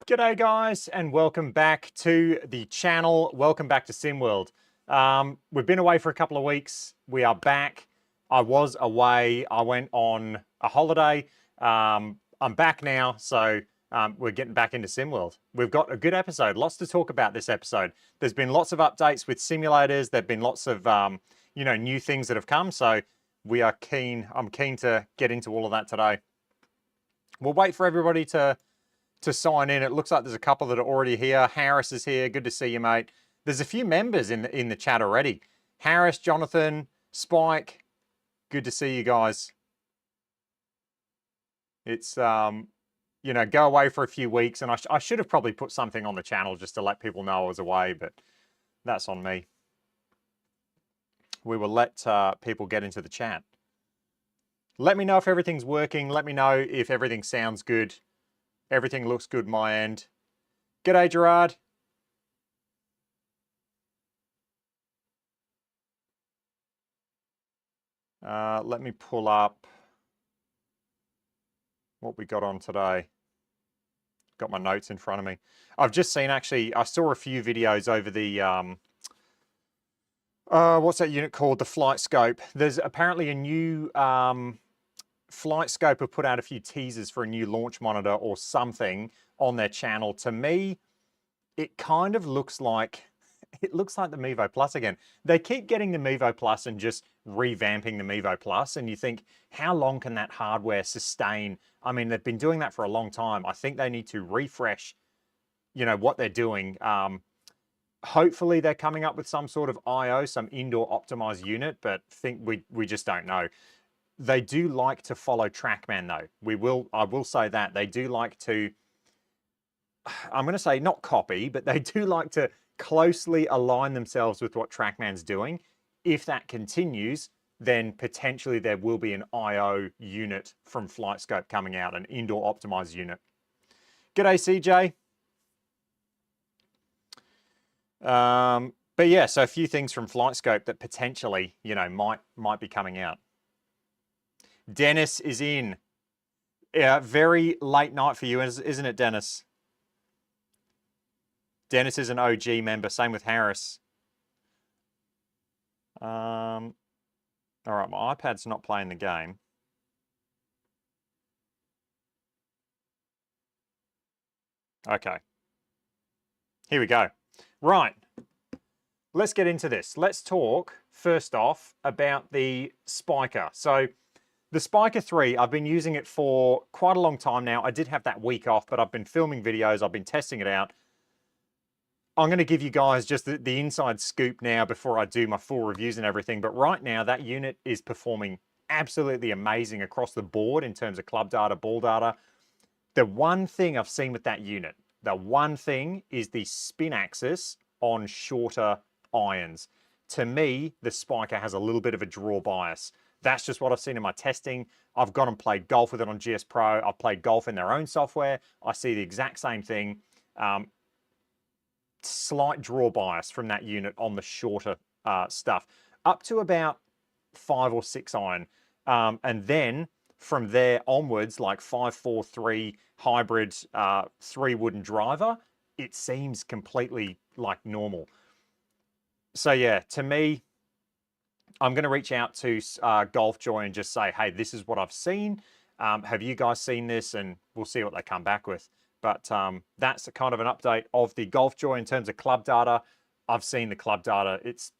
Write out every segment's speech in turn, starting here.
G'day guys, and welcome back to the channel. Welcome back to SimWorld. We've been away for a couple of weeks. We are back. I was away. I went on a holiday. I'm back now, so we're getting back into SimWorld. We've got a good episode. Lots to talk about this episode. There's been lots of updates with simulators. There've been lots of new things that have come. So we are keen. I'm keen to get into all of that today. We'll wait for everybody to sign in. It looks like there's a couple that are already here. Harris is here. Good to see you, mate. There's a few members in the chat already. Harris, Jonathan, Spike. Good to see you guys. It's go away for a few weeks, and I should have probably put something on the channel just to let people know I was away, but that's on me. We will let people get into the chat. Let me know if everything's working. Let me know if everything sounds good. Everything looks good my end. G'day, Gerard. Let me pull up what we got on today. Got my notes in front of me. I've just seen, actually, I saw a few videos over the, what's that unit called? The Flight Scope. There's apparently a new, Flight Scope have put out a few teasers for a new launch monitor or something on their channel. To me, it kind of looks like, the Mevo Plus again. They keep getting the Mevo Plus and just revamping the Mevo Plus, and you think, how long can that hardware sustain? I mean, they've been doing that for a long time. I think they need to refresh, what they're doing. Hopefully they're coming up with some sort of I/O, some indoor optimized unit, but we just don't know. They do like to follow TrackMan though. I will say that they do like to, I'm going to say not copy, but they do like to closely align themselves with what TrackMan's doing. If that continues, then potentially there will be an I/O unit from FlightScope coming out, an indoor optimized unit. G'day, CJ. But yeah, so a few things from FlightScope that potentially, might be coming out. Dennis is in. Yeah, very late night for you, isn't it, Dennis? Dennis is an OG member. Same with Harris. All right, my iPad's not playing the game. Okay. Here we go. Right. Let's get into this. Let's talk, first off, about the Spiker. So, the Spiker 3, I've been using it for quite a long time now. I did have that week off, but I've been filming videos. I've been testing it out. I'm going to give you guys just the inside scoop now before I do my full reviews and everything. But right now, that unit is performing absolutely amazing across the board in terms of club data, ball data. The one thing I've seen with that unit, the one thing is the spin axis on shorter irons. To me, the Spiker has a little bit of a draw bias. That's just what I've seen in my testing. I've gone and played golf with it on GS Pro. I've played golf in their own software. I see the exact same thing. Slight draw bias from that unit on the shorter stuff. Up to about 5 or 6 iron. And then from there onwards, like 5-4-3 hybrid 3 wooden driver, it seems completely like normal. So yeah, to me, I'm going to reach out to GolfJoy and just say, hey, this is what I've seen. Have you guys seen this? And we'll see what they come back with. But that's a kind of an update of the GolfJoy in terms of club data. I've seen the club data. It's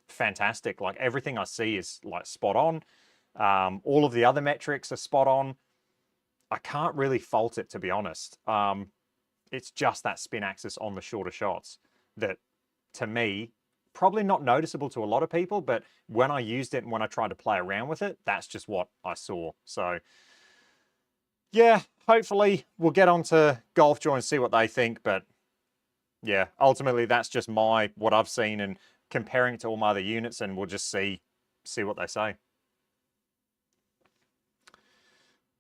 fantastic. Like everything I see is like spot on. All of the other metrics are spot on. I can't really fault it, to be honest. It's just that spin axis on the shorter shots that, to me, probably not noticeable to a lot of people, but when I used it and when I tried to play around with it, that's just what I saw. So yeah, hopefully we'll get on to GolfJoy and see what they think, but yeah, ultimately that's just what I've seen and comparing it to all my other units, and we'll just see what they say.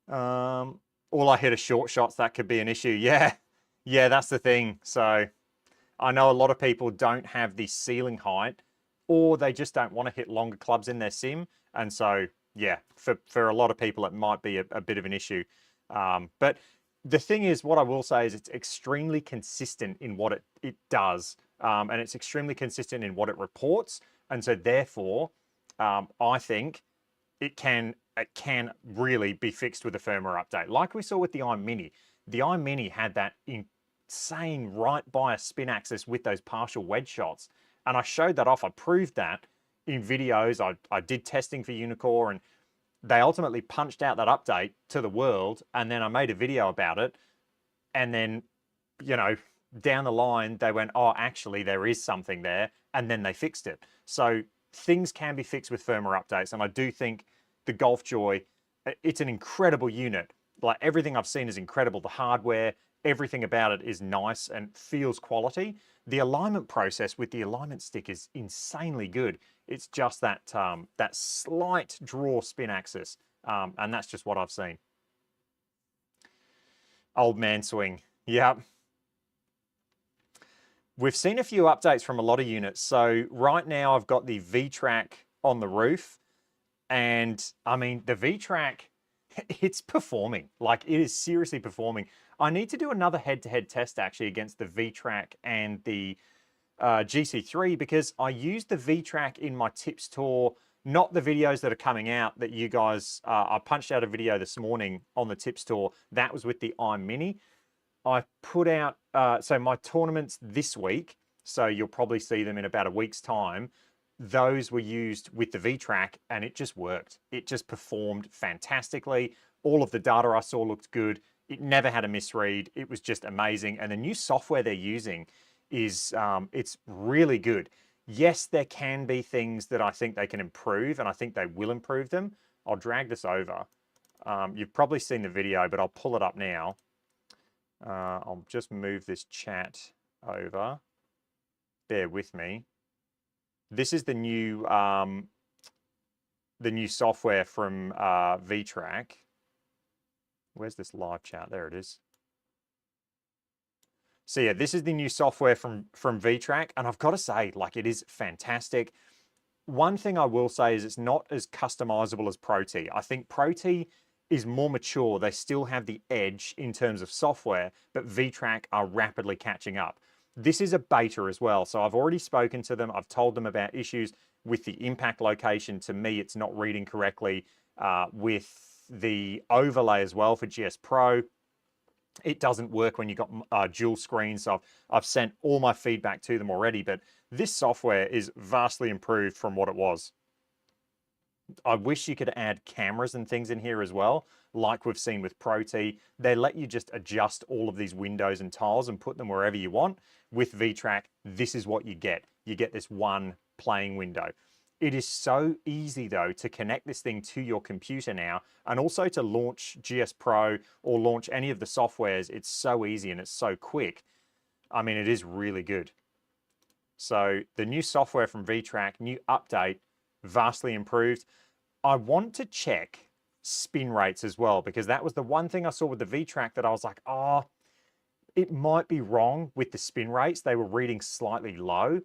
All I hit are short shots, that could be an issue. Yeah, that's the thing. So I know a lot of people don't have the ceiling height, or they just don't want to hit longer clubs in their sim. And so, yeah, for a lot of people, it might be a bit of an issue. But the thing is, what I will say is it's extremely consistent in what it does, and it's extremely consistent in what it reports. And so therefore, I think it can really be fixed with a firmware update. Like we saw with the iMini. The iMini had that insane right bias spin axis with those partial wedge shots. And I showed that off. I proved that in videos. I did testing for Unicore, and they ultimately punched out that update to the world. And then I made a video about it. And then, you know, down the line, they went, oh, actually, there is something there. And then they fixed it. So things can be fixed with firmware updates. And I do think the Golf Joy, it's an incredible unit. Like, everything I've seen is incredible. The hardware, everything about it is nice and feels quality. The alignment process with the alignment stick is insanely good. It's just that that slight draw spin axis, and that's just what I've seen. Old man swing. Yep. We've seen a few updates from a lot of units. So right now I've got the VTRA on the roof, and I mean, the VTRA, it's performing. Like, it is seriously performing. I need to do another head-to-head test actually against the VTRA and the GC3, because I used the VTRA in my tips tour, not the videos that are coming out that you guys, I punched out a video this morning on the tips tour. That was with the iMini. I put out, so my tournaments this week, so you'll probably see them in about a week's time. Those were used with the VTRA, and it just worked. It just performed fantastically. All of the data I saw looked good. It never had a misread. It was just amazing. And the new software they're using is, it's really good. Yes, there can be things that I think they can improve, and I think they will improve them. I'll drag this over. You've probably seen the video, but I'll pull it up now. I'll just move this chat over. Bear with me. This is the new software from VTRA. Where's this live chat? There it is. So yeah, this is the new software from VTRA, and I've got to say, like, it is fantastic. One thing I will say is it's not as customizable as ProT. I think ProT is more mature. They still have the edge in terms of software, but VTRA are rapidly catching up. This is a beta as well, so I've already spoken to them. I've told them about issues with the impact location. To me, it's not reading correctly. With the overlay as well for GS Pro, it doesn't work when you've got dual screens. So I've sent all my feedback to them already, but this software is vastly improved from what it was. I wish you could add cameras and things in here as well, like we've seen with ProT. They let you just adjust all of these windows and tiles and put them wherever you want. With VTRA, this is what you get. You get this one playing window. It is so easy, though, to connect this thing to your computer now, and also to launch GS Pro or launch any of the softwares. It's so easy and it's so quick. I mean, it is really good. So the new software from VTRA, new update, vastly improved. I want to check spin rates as well, because that was the one thing I saw with the VTRA that I was like, oh, it might be wrong with the spin rates. They were reading slightly low.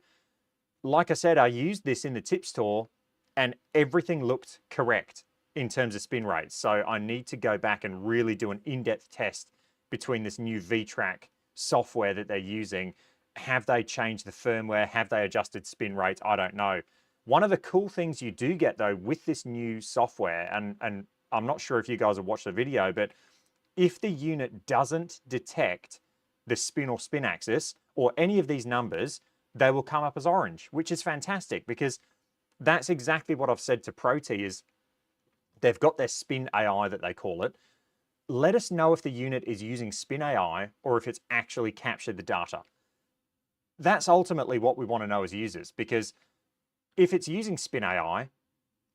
Like I said, I used this in the tips tour and everything looked correct in terms of spin rates. So I need to go back and really do an in-depth test between this new VTRA software that they're using. Have they changed the firmware? Have they adjusted spin rates? I don't know. One of the cool things you do get, though, with this new software, and I'm not sure if you guys have watched the video, but if the unit doesn't detect the spin or spin axis or any of these numbers, they will come up as orange, which is fantastic, because that's exactly what I've said to ProT is they've got their spin AI that they call it. Let us know if the unit is using spin AI or if it's actually captured the data. That's ultimately what we want to know as users, because if it's using spin AI,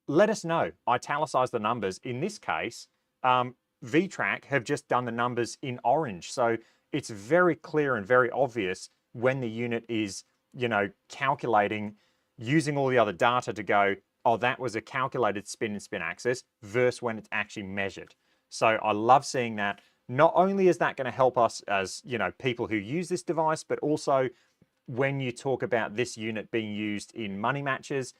let us know. Italicize the numbers. In this case, VTRA have just done the numbers in orange. So it's very clear and very obvious when the unit is, you know, calculating, using all the other data to go, oh, that was a calculated spin and spin axis versus when it's actually measured. So I love seeing that. Not only is that going to help us as, you know, people who use this device, but also when you talk about this unit being used in money matches,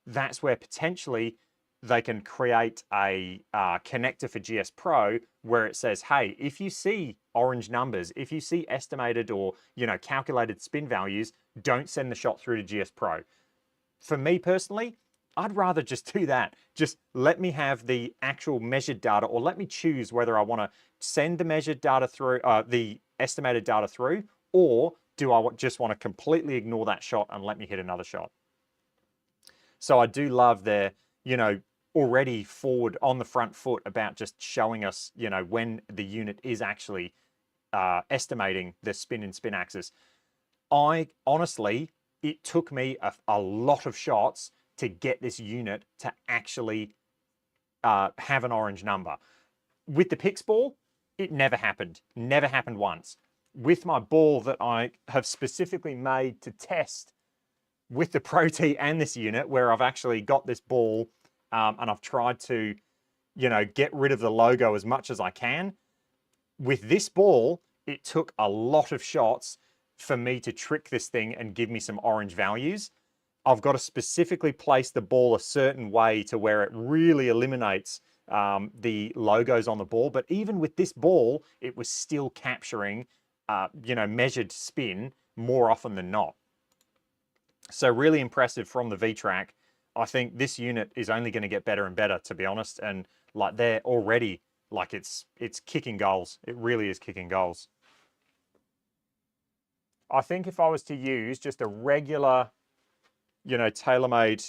that's where potentially they can create a connector for GS Pro where it says, hey, if you see orange numbers, if you see estimated or, you know, calculated spin values, don't send the shot through to GS Pro. For me personally, I'd rather just do that. Just let me have the actual measured data, or let me choose whether I want to send the measured data through, the estimated data through, or do I just want to completely ignore that shot and let me hit another shot? So I do love their, you know, already forward on the front foot about just showing us, you know, when the unit is actually estimating the spin and spin axis. I honestly, it took me a lot of shots to get this unit to actually have an orange number. With the Pix ball, it never happened. Never happened once. With my ball that I have specifically made to test with the ProT and this unit, where I've actually got this ball and I've tried to, you know, get rid of the logo as much as I can. With this ball, it took a lot of shots for me to trick this thing and give me some orange values. I've got to specifically place the ball a certain way to where it really eliminates the logos on the ball. But even with this ball, it was still capturing, you know, measured spin more often than not. So really impressive from the VTRA. I think this unit is only going to get better and better, to be honest. And like they're already, like it's kicking goals. It really is kicking goals. I think if I was to use just a regular, you know, tailor-made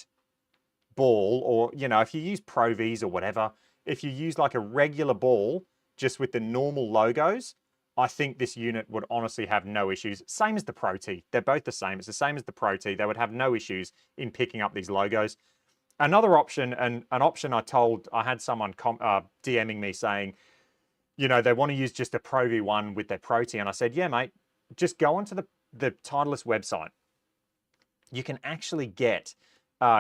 ball, or, you know, if you use Pro Vs or whatever, if you use like a regular ball just with the normal logos, I think this unit would honestly have no issues. Same as the ProT. They're both the same. It's the same as the ProT. They would have no issues in picking up these logos. Another option, and an option I had someone DMing me saying, you know, they want to use just a Pro V1 with their ProT. And I said, yeah, mate, just go onto the Titleist website. You can actually get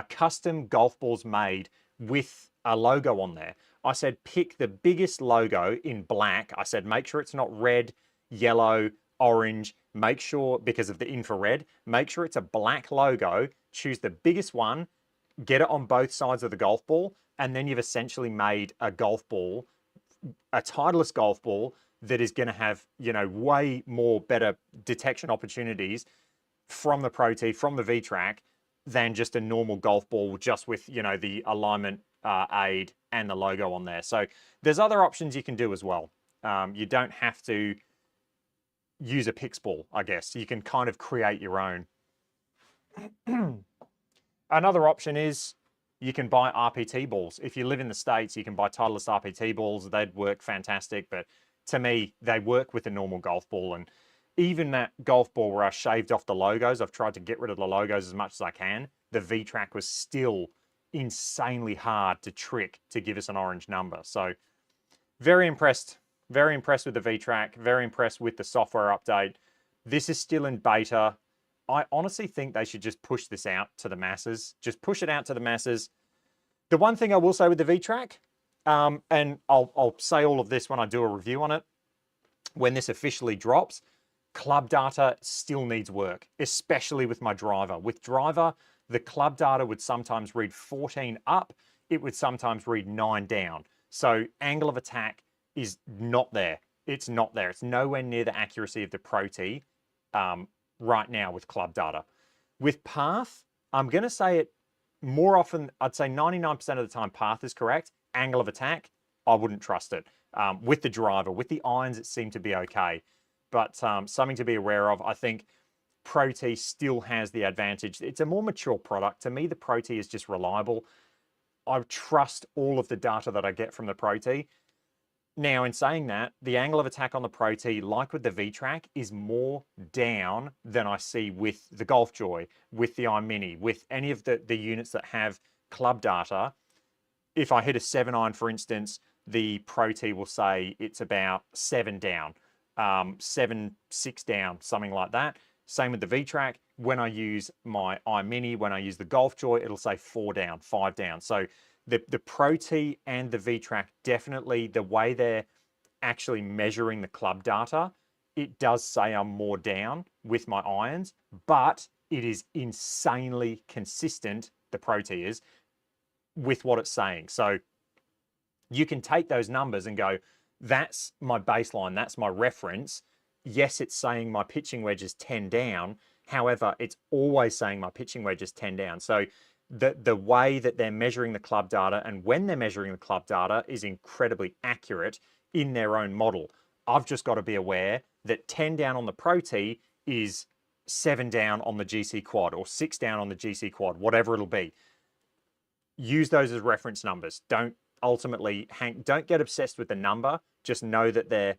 custom golf balls made with a logo on there. I said, pick the biggest logo in black. I said, make sure it's not red, yellow, orange. Make sure, because of the infrared, make sure it's a black logo. Choose the biggest one, get it on both sides of the golf ball, and then you've essentially made a golf ball, a Titleist golf ball that is going to have, you know, way more better detection opportunities from the ProT, from the VTRA, than just a normal golf ball just with, you know, the alignment aid and the logo on there. So there's other options you can do as well. You don't have to use a Pix ball, I guess. You can kind of create your own. Another option is you can buy RPT balls. If you live in the States, you can buy Titleist RPT balls. They'd work fantastic, but to me, they work with a normal golf ball. And even that golf ball where I shaved off the logos, I've tried to get rid of the logos as much as I can. The VTRA was still insanely hard to trick to give us an orange number. So very impressed with the VTRA, very impressed with the software update. This is still in beta. I honestly think they should just push this out to the masses. Just push it out to the masses. The one thing I will say with the VTRA, and I'll say all of this when I do a review on it, when this officially drops, club data still needs work, especially with my driver. With driver, the club data would sometimes read 14 up. It would sometimes read 9 down. So angle of attack is not there. It's not there. It's nowhere near the accuracy of the ProT right now with club data. With path, I'm going to say it more often. I'd say 99% of the time path is correct. Angle of attack, I wouldn't trust it. With the driver, with the irons, it seemed to be okay. But something to be aware of, I think ProT still has the advantage. It's a more mature product. To me, the ProT is just reliable. I trust all of the data that I get from the ProT. Now, in saying that, the angle of attack on the ProT, like with the VTRA, is more down than I see with the Golf Joy, with the iMini, with any of the units that have club data. If I hit a 7-iron, for instance, the ProT will say it's about 7 down, 7, 6 down, something like that. Same with the VTRA. When I use my iMini, when I use the Golf Joy, it'll say 4 down, 5 down. So the ProT and the VTRA, definitely the way they're actually measuring the club data, it does say I'm more down with my irons, but it is insanely consistent, the ProT is, with what it's saying. So you can take those numbers and go, that's my baseline, that's my reference. Yes, it's saying my pitching wedge is 10 down. However, it's always saying my pitching wedge is 10 down. So the way that they're measuring the club data and when they're measuring the club data is incredibly accurate in their own model. I've just got to be aware that 10 down on the ProT is 7 down on the GC quad or 6 down on the GC quad, whatever it'll be. Use those as reference numbers. Don't get obsessed with the number. Just know that they're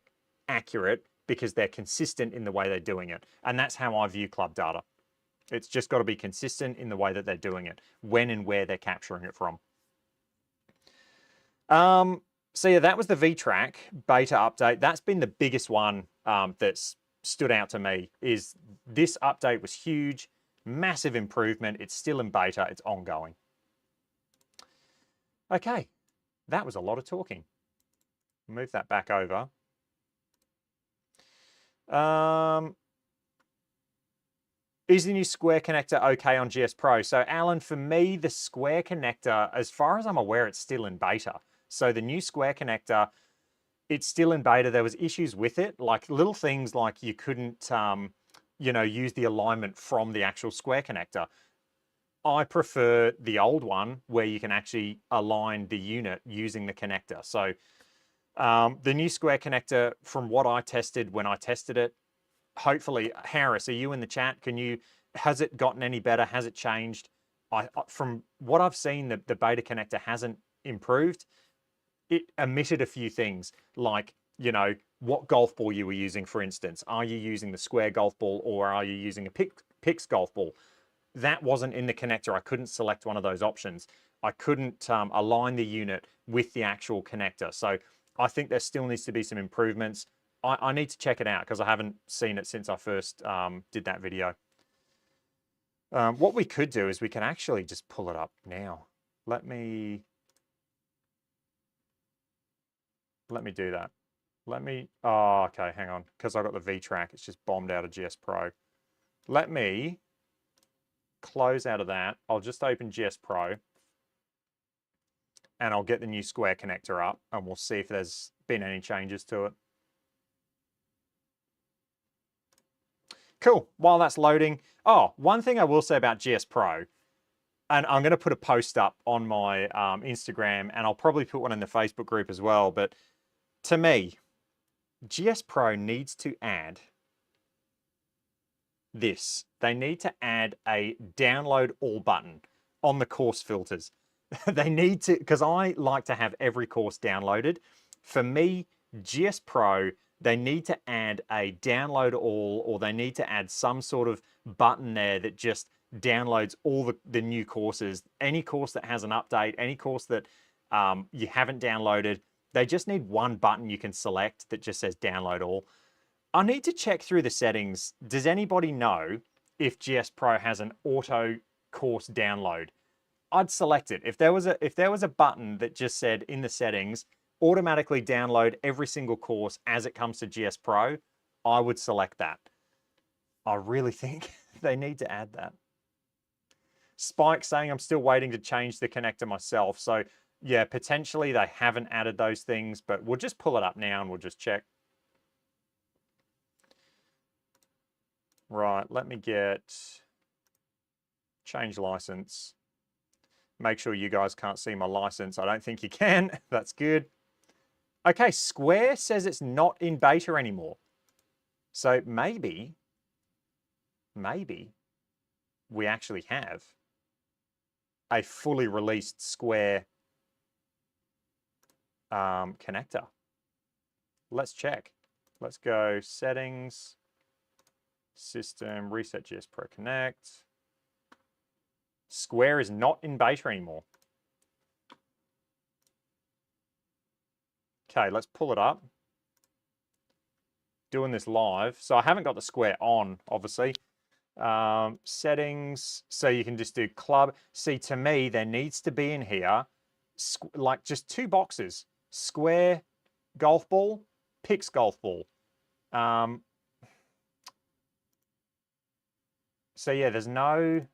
accurate because they're consistent in the way they're doing it. And that's how I view club data. It's just got to be consistent in the way that they're doing it, when and where they're capturing it from. So yeah, that was the VTRA beta update. That's been the biggest one that's stood out to me. Is this update was huge, massive improvement. It's still in beta. It's ongoing. Okay, that was a lot of talking. Move that back over. Is the new square connector okay on GS Pro? So Alan, for me, the square connector, as far as I'm aware, it's still in beta. So the new square connector, it's still in beta. There was issues with it, like little things like you couldn't, use the alignment from the actual square connector. I prefer the old one where you can actually align the unit using the connector. So the new square connector, from what I tested when I tested it, hopefully, Harris, are you in the chat? Has it gotten any better? Has it changed? From what I've seen, the beta connector hasn't improved. It omitted a few things, like, what golf ball you were using, for instance. Are you using the square golf ball or are you using a Pix golf ball? That wasn't in the connector. I couldn't select one of those options. I couldn't align the unit with the actual connector. So I think there still needs to be some improvements. I need to check it out because I haven't seen it since I first did that video. What we could do is we can actually just pull it up now. Let me do that. Oh, okay, hang on. Because I got the VTRA, it's just bombed out of GS Pro. Let me close out of that. I'll just open GS Pro and I'll get the new square connector up and we'll see if there's been any changes to it. Cool. While that's loading, one thing I will say about GS Pro, and I'm going to put a post up on my Instagram, and I'll probably put one in the Facebook group as well, but to me, GS Pro needs to add this. They need to add a download all button on the course filters. They need to, because I like to have every course downloaded. For me, GS Pro, they need to add a download all, or they need to add some sort of button there that just downloads all the new courses. Any course that has an update, any course that you haven't downloaded, they just need one button you can select that just says download all. I need to check through the settings. Does anybody know if GS Pro has an auto course download? I'd select it. If there was a button that just said in the settings, automatically download every single course as it comes to GS Pro, I would select that. I really think they need to add that. Spike saying I'm still waiting to change the connector myself. So yeah, potentially they haven't added those things, but we'll just pull it up now and we'll just check. Right, let me get change license. Make sure you guys can't see my license. I don't think you can. That's good. Okay, Square says it's not in beta anymore. So maybe we actually have a fully released Square connector. Let's check. Let's go settings, system, reset GS Pro Connect. Square is not in beta anymore. Okay, let's pull it up. Doing this live. So I haven't got the Square on, obviously. Settings, so you can just do club. See, to me, there needs to be in here, like just two boxes. Square golf ball, Pix golf ball. So yeah, there's no...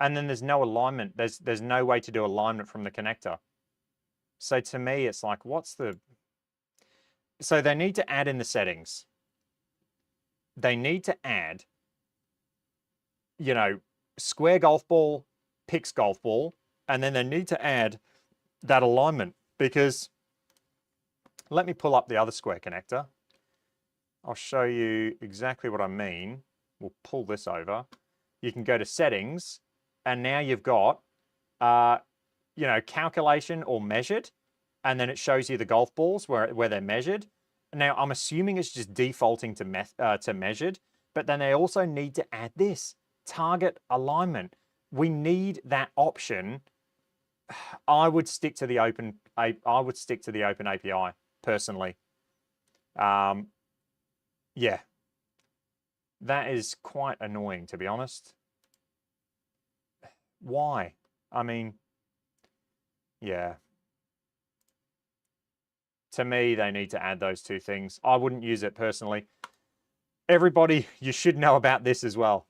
And then there's no alignment. There's no way to do alignment from the connector. So to me, it's like, what's the... So they need to add in the settings. They need to add, you know, square golf ball, pix golf ball, and then they need to add that alignment, because let me pull up the other square connector. I'll show you exactly what I mean. We'll pull this over. You can go to settings, and now you've got, you know, calculation or measured, and then it shows you the golf balls where they're measured. Now, I'm assuming it's just defaulting to measured, but then they also need to add this, target alignment. We need that option. I would stick to the open API personally. Yeah, that is quite annoying, to be honest. Why? I mean, yeah. To me, they need to add those two things. I wouldn't use it personally. Everybody, you should know about this as well.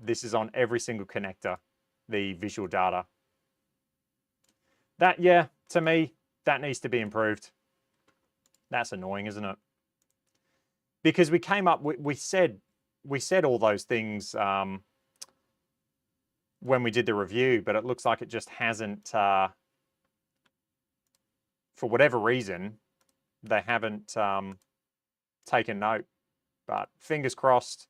This is on every single connector, the visual data. That, yeah, to me, that needs to be improved. That's annoying, isn't it? Because we came up, we said all those things when we did the review, but it looks like it just hasn't, for whatever reason, they haven't taken note. But fingers crossed,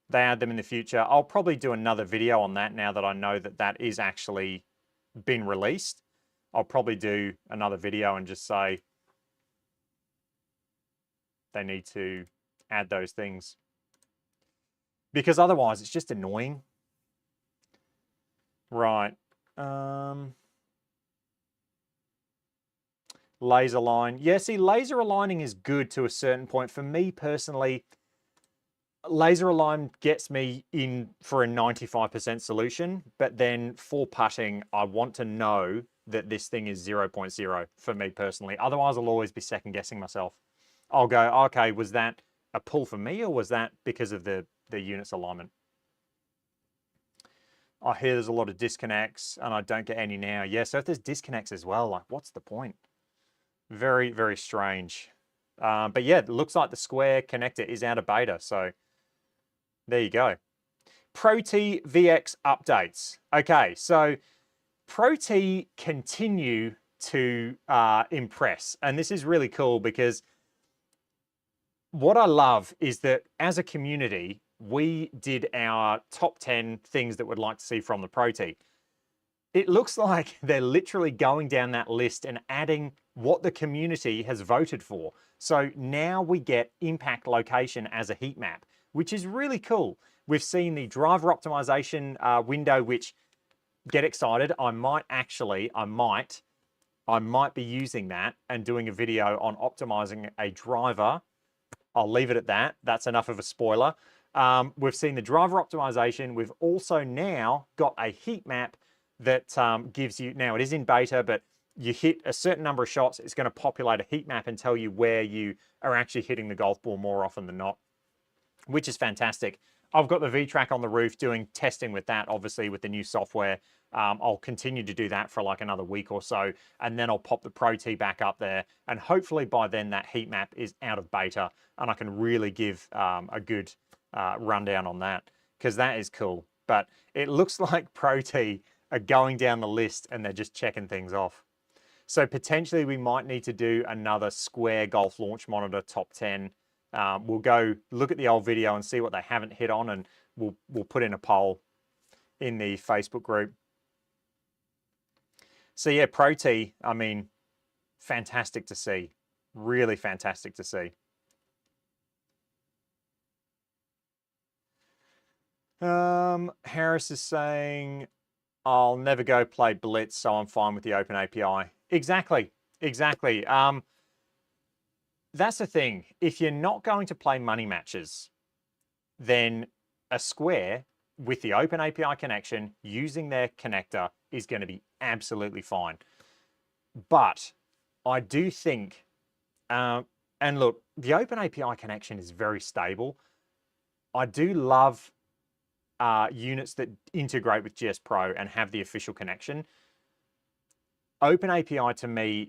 they add them in the future. I'll probably do another video on that now that I know that that is actually been released. I'll probably do another video and just say they need to add those things. Because otherwise, it's just annoying. Right. Laser line. Yeah, see, laser aligning is good to a certain point. For me personally, laser align gets me in for a 95% solution, but then for putting, I want to know that this thing is 0.0 for me personally. Otherwise, I'll always be second guessing myself. I'll go, okay, was that a pull for me, or was that because of the unit's alignment? I hear there's a lot of disconnects and I don't get any now. Yeah, so if there's disconnects as well, like, what's the point? Very, very strange. But yeah, it looks like the square connector is out of beta, so there you go. ProT VX updates. Okay, so ProT continue to impress, and this is really cool because what I love is that as a community, we did our top 10 things that we'd like to see from the ProT. It looks like they're literally going down that list and adding what the community has voted for. So now we get impact location as a heat map, which is really cool. We've seen the driver optimization window, which, get excited, I might be using that and doing a video on optimizing a driver. I'll leave it at that. That's enough of a spoiler. We've seen the driver optimization. We've also now got a heat map that gives you, now it is in beta, but you hit a certain number of shots, it's going to populate a heat map and tell you where you are actually hitting the golf ball more often than not, which is fantastic. I've got the VTRA on the roof doing testing with that, obviously with the new software. I'll continue to do that for like another week or so, and then I'll pop the ProT back up there, and hopefully by then that heat map is out of beta and I can really give a good rundown on that, because that is cool. But it looks like ProT are going down the list and they're just checking things off. So potentially we might need to do another square golf launch monitor top 10. We'll go look at the old video and see what they haven't hit on, and we'll put in a poll in the Facebook group. So yeah, ProT, I mean, fantastic to see. Really fantastic to see. Harris is saying, I'll never go play Blitz, so I'm fine with the open API. Exactly, exactly. That's the thing. If you're not going to play money matches, then a square with the open API connection using their connector is going to be absolutely fine. But I do think, and look, the open API connection is very stable. I do love units that integrate with GS Pro and have the official connection. Open API to me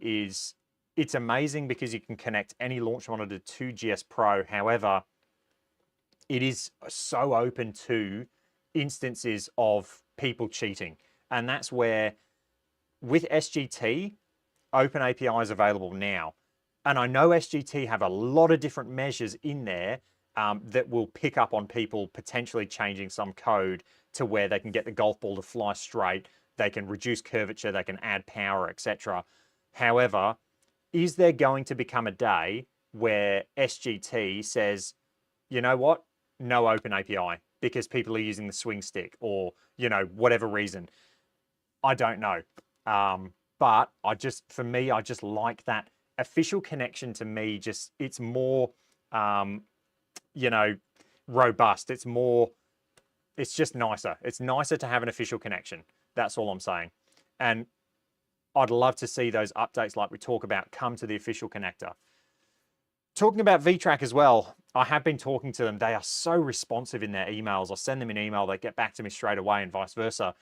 it's amazing because you can connect any launch monitor to GS Pro. However, it is so open to instances of people cheating. And that's where with SGT, Open API is available now. And I know SGT have a lot of different measures in there that will pick up on people potentially changing some code to where they can get the golf ball to fly straight, they can reduce curvature, they can add power, etc. However, is there going to become a day where SGT says, you know what, no Open API because people are using the swing stick or, you know, whatever reason? I don't know. But for me, I just like that official connection. To me, just it's more, you know, robust. It's just nicer. It's nicer to have an official connection. That's all I'm saying. And I'd love to see those updates like we talk about come to the official connector. Talking about VTRA as well, I have been talking to them. They are so responsive in their emails. I send them an email, they get back to me straight away and vice versa.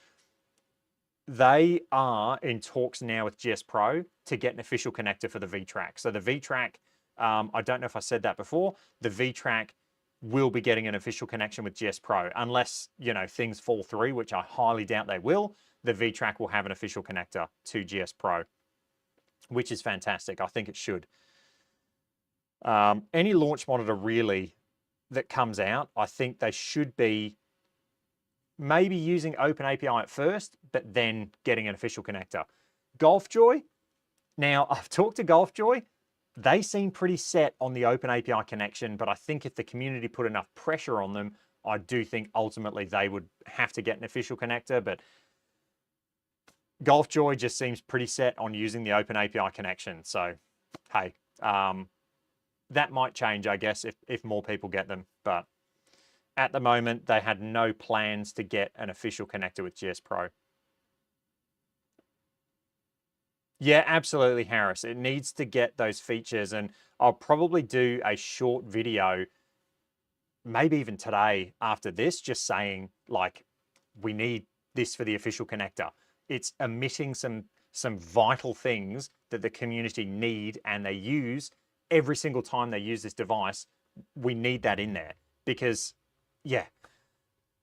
They are in talks now with GS Pro to get an official connector for the VTRA. So the VTRA, I don't know if I said that before, the VTRA will be getting an official connection with GS Pro. Unless, you know, things fall through, which I highly doubt they will, the VTRA will have an official connector to GS Pro, which is fantastic. I think it should. Any launch monitor really that comes out, I think they should be maybe using Open API at first, but then getting an official connector. GolfJoy, now I've talked to GolfJoy, they seem pretty set on the Open API connection, but I think if the community put enough pressure on them, I do think ultimately they would have to get an official connector, but GolfJoy just seems pretty set on using the Open API connection. So, hey, that might change, I guess, if more people get them, but at the moment, they had no plans to get an official connector with GS Pro. Yeah, absolutely, Harris. It needs to get those features, and I'll probably do a short video, maybe even today after this, just saying, like, we need this for the official connector. It's omitting some vital things that the community need and they use every single time they use this device. We need that in there because, yeah,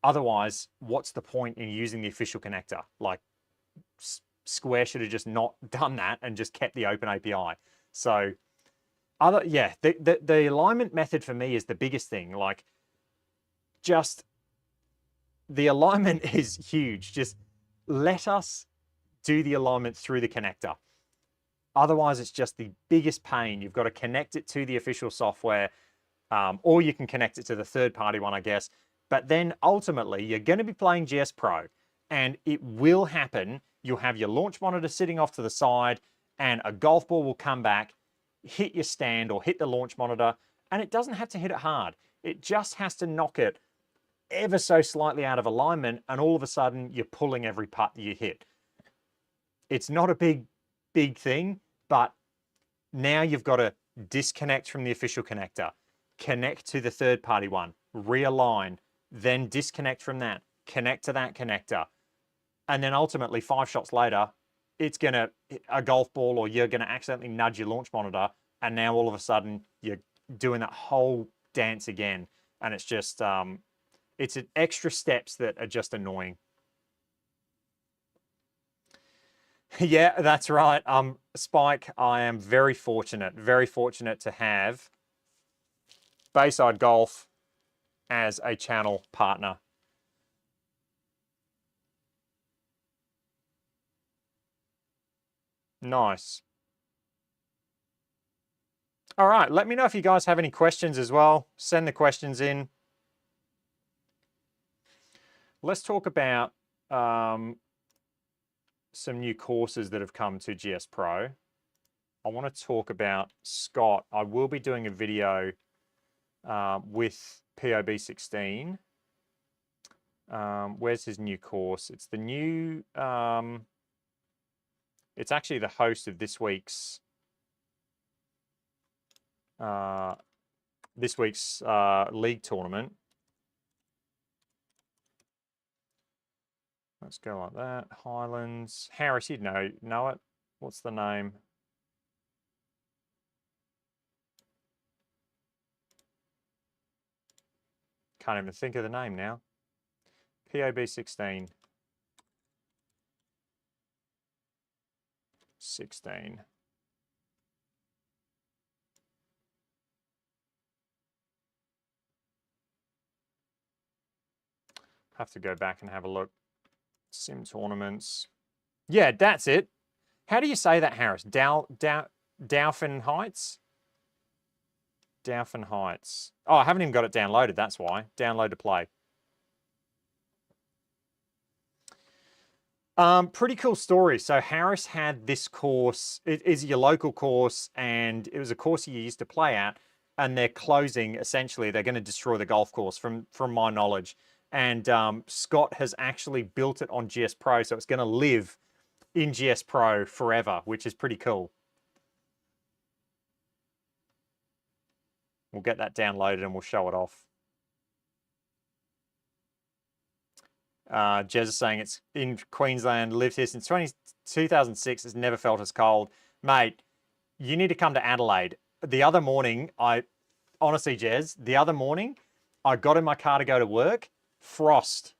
otherwise, what's the point in using the official connector? Like, Square should have just not done that and just kept the Open API. So, the alignment method for me is the biggest thing. Like, just the alignment is huge. Just let us do the alignment through the connector. Otherwise, it's just the biggest pain. You've got to connect it to the official software, or you can connect it to the third-party one, I guess. But then ultimately, you're going to be playing GS Pro, and it will happen. You'll have your launch monitor sitting off to the side, and a golf ball will come back, hit your stand or hit the launch monitor, and it doesn't have to hit it hard. It just has to knock it ever so slightly out of alignment, and all of a sudden, you're pulling every putt that you hit. It's not a big thing, but now you've got to disconnect from the official connector, connect to the third-party one, realign, then disconnect from that, connect to that connector. And then ultimately 5 shots later, it's going to a golf ball or you're going to accidentally nudge your launch monitor. And now all of a sudden you're doing that whole dance again. And it's just, it's extra steps that are just annoying. Yeah, that's right. Spike, I am very fortunate to have Bayside Golf as a channel partner. Nice. All right, let me know if you guys have any questions as well. Send the questions in. Let's talk about some new courses that have come to GS Pro. I want to talk about Scott. I will be doing a video with POB16. Where's his new course? It's the new, it's actually the host of this week's league tournament. Let's go like that. Highlands. Harris, you'd know it. What's the name? Can't even think of the name now. POB 16. 16. Have to go back and have a look. Sim tournaments. Yeah, that's it. How do you say that, Harris? Dauphin Heights? Dauphin Heights. Oh, I haven't even got it downloaded, that's why. Download to play. Pretty cool story. So Harris had this course. It is your local course, and it was a course he used to play at, and they're closing, essentially. They're going to destroy the golf course, from my knowledge. And Scott has actually built it on GS Pro, so it's going to live in GS Pro forever, which is pretty cool. We'll get that downloaded and we'll show it off. Jez is saying it's in Queensland, lived here since 2006, it's never felt as cold. Mate, you need to come to Adelaide. The other morning, honestly, Jez, the other morning, I got in my car to go to work, frost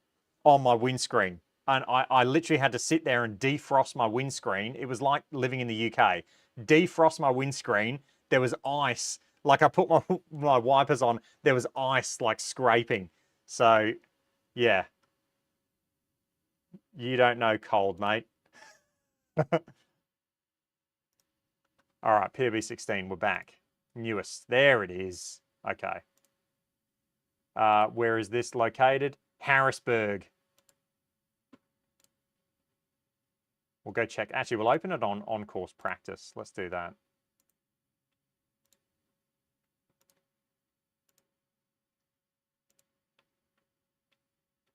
on my windscreen. And I literally had to sit there and defrost my windscreen. It was like living in the UK. Defrost my windscreen. There was ice. Like I put my wipers on, there was ice like scraping. So, yeah. You don't know cold, mate. All right, POB 16, we're back. Newest. There it is. Okay. Where is this located? Harrisburg. We'll go check. Actually, we'll open it on course practice. Let's do that.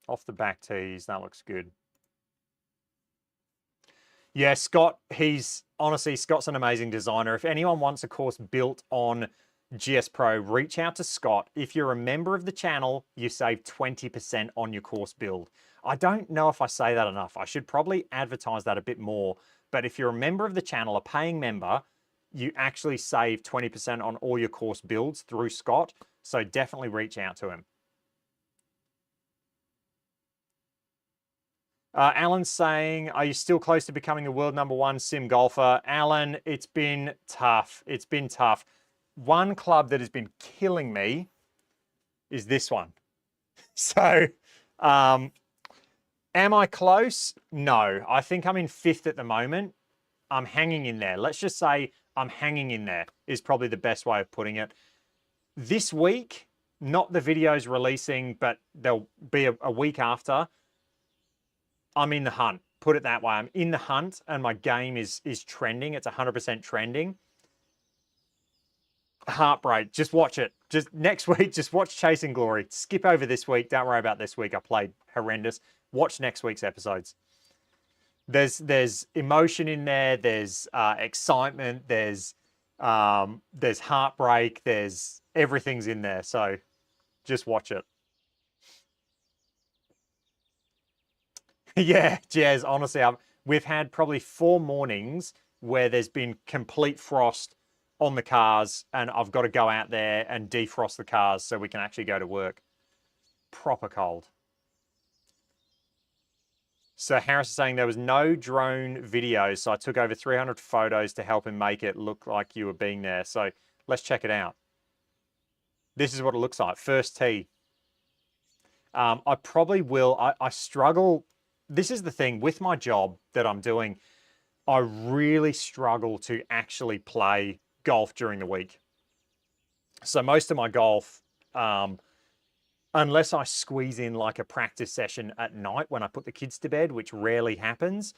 Off the back tees. That looks good. Yeah, Scott, Scott's an amazing designer. If anyone wants a course built on GS Pro, reach out to Scott. If you're a member of the channel, you save 20% on your course build. I don't know if I say that enough. I should probably advertise that a bit more. But if you're a member of the channel, a paying member, you actually save 20% on all your course builds through Scott. So definitely reach out to him. Alan's saying, are you still close to becoming the world #1 sim golfer? Alan, it's been tough. It's been tough. One club that has been killing me is this one. So, am I close? No. I think I'm in 5th at the moment. I'm hanging in there. Let's just say I'm hanging in there is probably the best way of putting it. This week, not the videos releasing, but there'll be a week after, I'm in the hunt. Put it that way. I'm in the hunt and my game is trending. It's 100% trending. Heartbreak. Just watch it. Just next week, just watch Chasing Glory. Skip over this week. Don't worry about this week. I played horrendous. Watch next week's episodes. There's emotion in there. There's excitement. There's heartbreak. There's everything's in there. So just watch it. Yeah, Jazz, honestly, we've had probably 4 mornings where there's been complete frost on the cars and I've got to go out there and defrost the cars so we can actually go to work. Proper cold. So Harris is saying there was no drone videos, so I took over 300 photos to help him make it look like you were being there. So let's check it out. This is what it looks like. First tee. I probably will. I struggle. This is the thing with my job that I'm doing. I really struggle to actually play golf during the week. So most of my golf, unless I squeeze in like a practice session at night when I put the kids to bed, which rarely happens,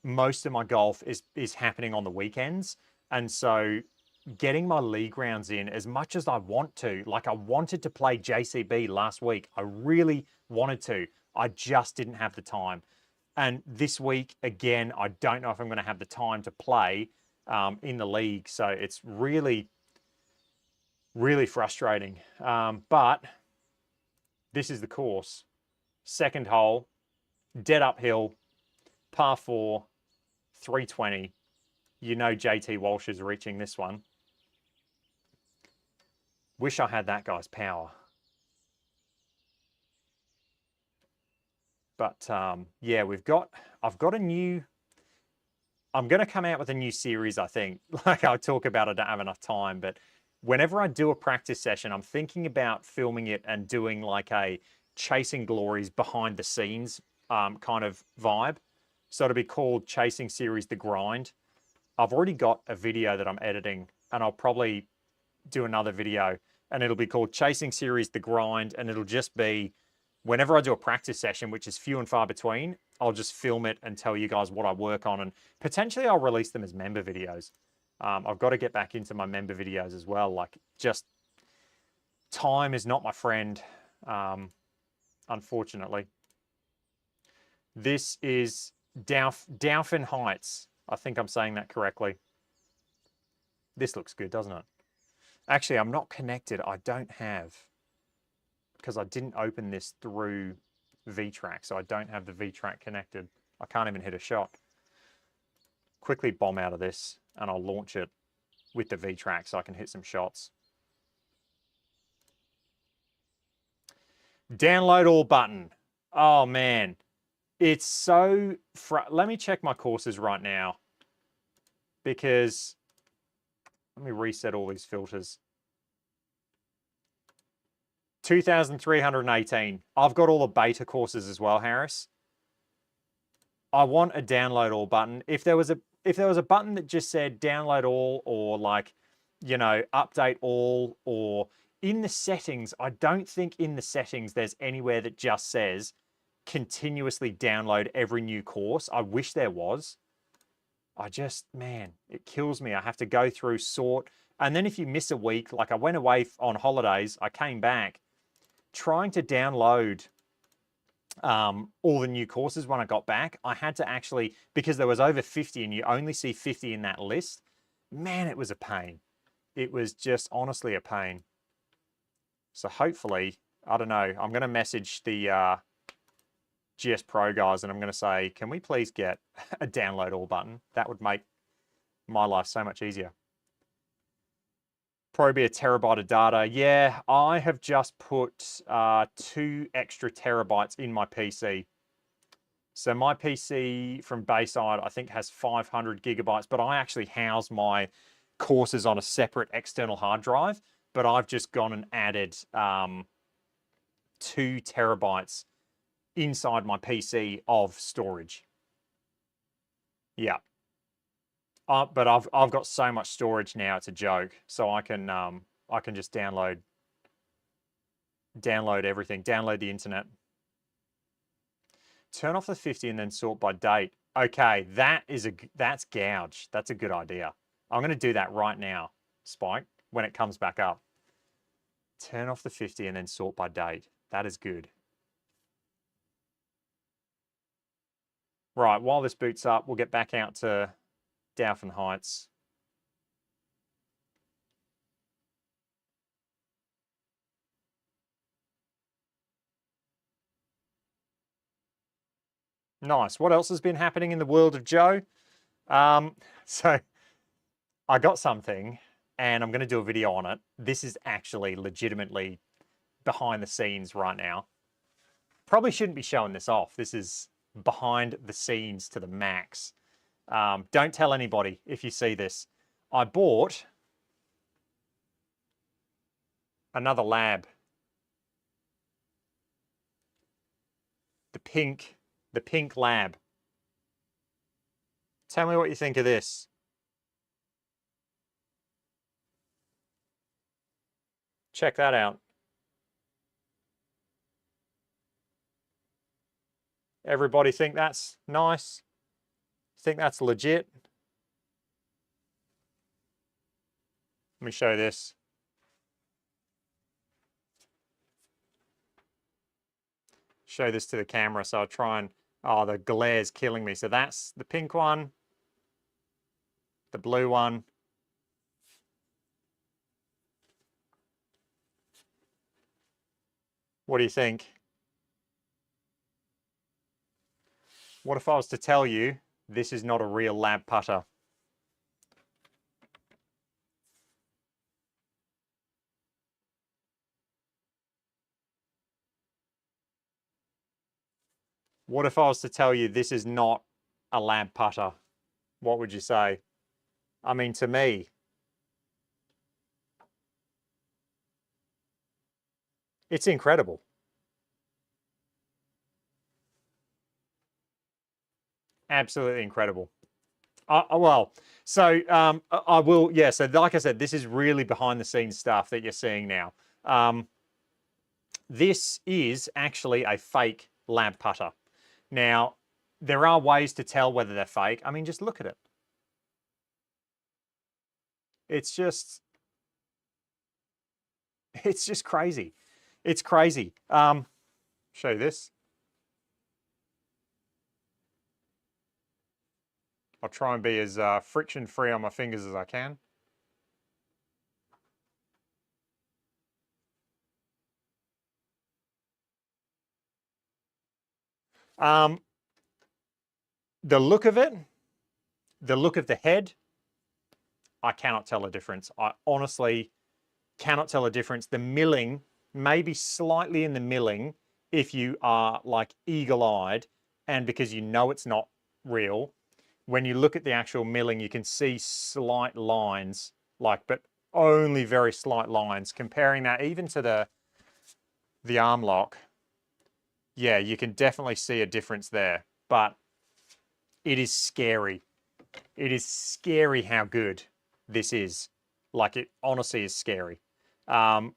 most of my golf is happening on the weekends. And so getting my league rounds in as much as I want to, like I wanted to play JCB last week. I really wanted to. I just didn't have the time. And this week, again, I don't know if I'm going to have the time to play in the league. So it's really, really frustrating. But this is the course. Second hole. dead uphill, par 4, 320. You know JT Walsh is reaching this one. Wish I had that guy's power. But yeah, I've got a new, I'm going to come out with a new series, I think. Like I'll talk about it, I don't have enough time, but whenever I do a practice session, I'm thinking about filming it and doing like a Chasing Glories behind the scenes kind of vibe. So it'll be called Chasing Series The Grind. I've already got a video that I'm editing, and I'll probably do another video, and it'll be called Chasing Series The Grind, and it'll just be whenever I do a practice session, which is few and far between, I'll just film it and tell you guys what I work on, and potentially I'll release them as member videos. I've got to get back into my member videos as well. Like, just time is not my friend, unfortunately. This is Dauphin Heights. I think I'm saying that correctly. This looks good, doesn't it? Actually, I'm not connected. I don't have, because I didn't open this through VTRA, so I don't have the VTRA connected. I can't even hit a shot. Quickly bomb out of this, and I'll launch it with the VTRA so I can hit some shots. Download all button. Oh, man. It's so... Let me check my courses right now, because... Let me reset all these filters. 2,318. I've got all the beta courses as well, Harris. I want a download all button. If there was a button that just said download all, or like, you know, update all, or in the settings, I don't think in the settings there's anywhere that just says continuously download every new course. I wish there was. Man, it kills me. I have to go through, sort, and then if you miss a week, like I went away on holidays, I came back, trying to download all the new courses when I got back, I had to actually, because there was over 50 and you only see 50 in that list, man, it was a pain. It was just honestly a pain. So hopefully, I don't know, I'm going to message the GS Pro guys and I'm going to say, can we please get a download all button? That would make my life so much easier. Probably a terabyte of data. Yeah, I have just put 2 extra terabytes in my PC. So my PC from Bayside, I think, has 500 gigabytes, but I actually house my courses on a separate external hard drive. But I've just gone and added 2 terabytes inside my PC of storage. Yeah. But I've got so much storage now, it's a joke. So I can just download everything, download the internet. Turn off the 50 and then sort by date. Okay, that's gouge. That's a good idea. I'm going to do that right now, Spike, when it comes back up. Turn off the 50 and then sort by date. That is good. Right, while this boots up, we'll get back out to Dauphin Heights. Nice. What else has been happening in the world of Joe? So I got something and I'm going to do a video on it. This is actually legitimately behind the scenes right now. Probably shouldn't be showing this off. This is behind the scenes to the max. Don't tell anybody if you see this. I bought another lab. The pink lab. Tell me what you think of this. Check that out. Everybody think that's nice? Think that's legit? Let me show this. Show this to the camera, so I'll try and, oh, the glare's killing me. So that's the pink one, the blue one. What do you think? What if I was to tell you this is not a real lab putter? What if I was to tell you this is not a lab putter? What would you say? I mean, to me, it's incredible. Absolutely incredible. Well, so I will, yeah. So like I said, this is really behind the scenes stuff that you're seeing now. This is actually a fake lab putter. Now, there are ways to tell whether they're fake. I mean, just look at it. It's just crazy. It's crazy. Show you this. I'll try and be as friction-free on my fingers as I can. The look of it, the look of the head, I cannot tell a difference. I honestly cannot tell a difference. The milling, maybe slightly in the milling, if you are like eagle-eyed, and because you know it's not real, when you look at the actual milling, you can see slight lines, like, but only very slight lines. Comparing that even to the arm lock, yeah, you can definitely see a difference there. But it is scary. It is scary how good this is. Like, it honestly is scary. Now,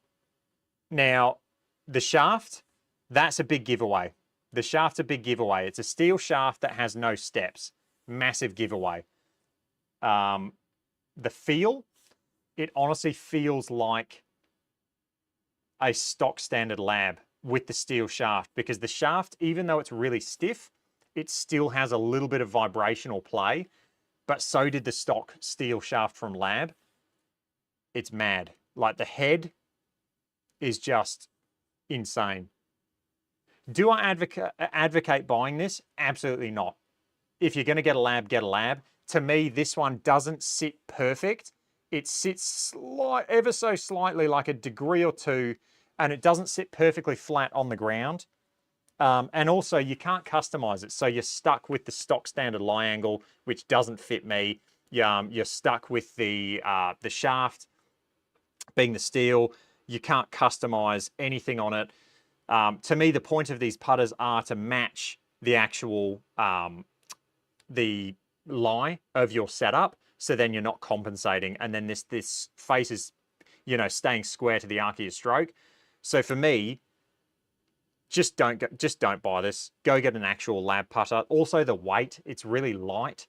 the shaft, that's a big giveaway. The shaft's a big giveaway. It's a steel shaft that has no steps. Massive giveaway. The feel, it honestly feels like a stock standard lab with the steel shaft, because the shaft, even though it's really stiff, it still has a little bit of vibrational play, but so did the stock steel shaft from lab. It's mad. Like, the head is just insane. Do I advocate buying this? Absolutely not. If you're going to get a lab, get a lab. To me, this one doesn't sit perfect. It sits ever so slightly, like a degree or two, and it doesn't sit perfectly flat on the ground. And also, you can't customize it. So you're stuck with the stock standard lie angle, which doesn't fit me. You're stuck with the shaft being the steel. You can't customize anything on it. To me, the point of these putters are to match the actual the lie of your setup, so then you're not compensating, and then this face is, you know, staying square to the arc of your stroke. So for me, just don't buy this. Go get an actual lab putter. Also, the weight, it's really light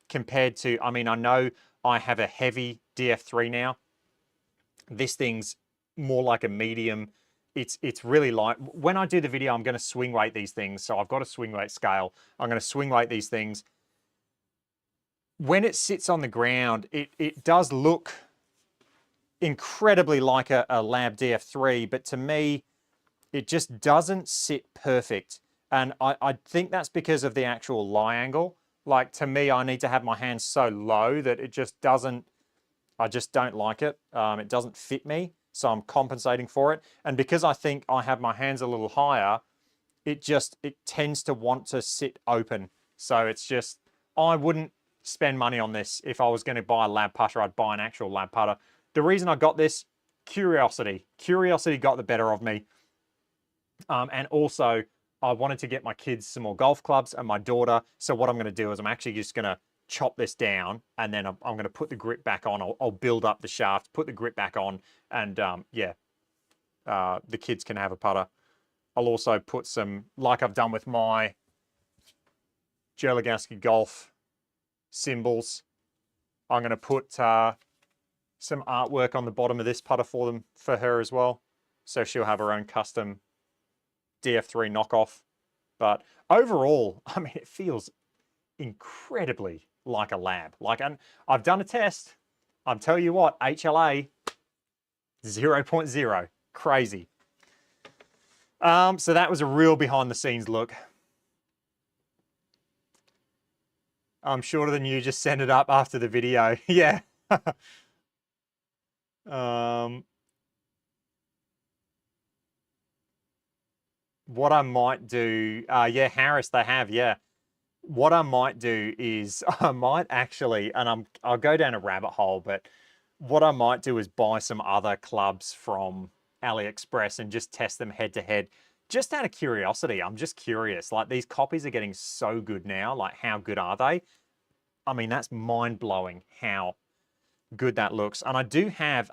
compared to, I mean, I know I have a heavy DF3 now. This thing's more like a medium. It's really light. When I do the video, I'm going to swing weight these things. So I've got a swing weight scale. I'm going to swing weight these things. When it sits on the ground, it does look incredibly like a Lab DF3, but to me, it just doesn't sit perfect. And I think that's because of the actual lie angle. Like, to me, I need to have my hands so low that it just doesn't, I just don't like it. It doesn't fit me, so I'm compensating for it. And because I think I have my hands a little higher, it tends to want to sit open. So it's just, I wouldn't spend money on this. If I was going to buy a lab putter, I'd buy an actual lab putter. The reason I got this, curiosity. Curiosity got the better of me. And also, I wanted to get my kids some more golf clubs and my daughter. So what I'm going to do is I'm actually just going to chop this down, and then I'm going to put the grip back on. I'll build up the shaft, put the grip back on, and yeah, the kids can have a putter. I'll also put some, like I've done with my Joe Lagowski golf symbols. I'm going to put some artwork on the bottom of this putter for her as well. So she'll have her own custom DF3 knockoff. But overall, I mean, it feels incredibly like a lab. Like, and I've done a test. I'm telling you what, HLA 0.0. Crazy. So that was a real behind the scenes look. I'm shorter than you. Just send it up after the video. Yeah. What I might do, yeah, Harris, they have, yeah. What I might do is I might actually, and I'll go down a rabbit hole, but what I might do is buy some other clubs from AliExpress and just test them head to head, just out of curiosity. I'm just curious. Like, these copies are getting so good now. Like, how good are they? I mean, that's mind blowing how good that looks. And I do have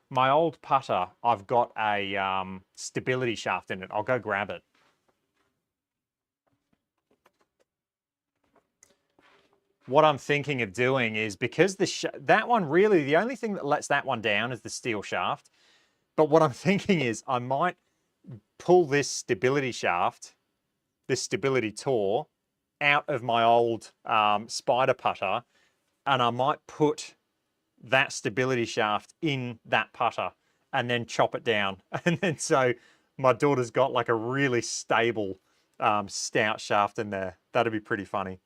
my old putter, I've got a stability shaft in it. I'll go grab it. What I'm thinking of doing is, because that one really, the only thing that lets that one down is the steel shaft. But what I'm thinking is I might pull this stability shaft, this stability tour, out of my old spider putter, and I might put that stability shaft in that putter and then chop it down. And then so my daughter's got like a really stable stout shaft in there. That'd be pretty funny.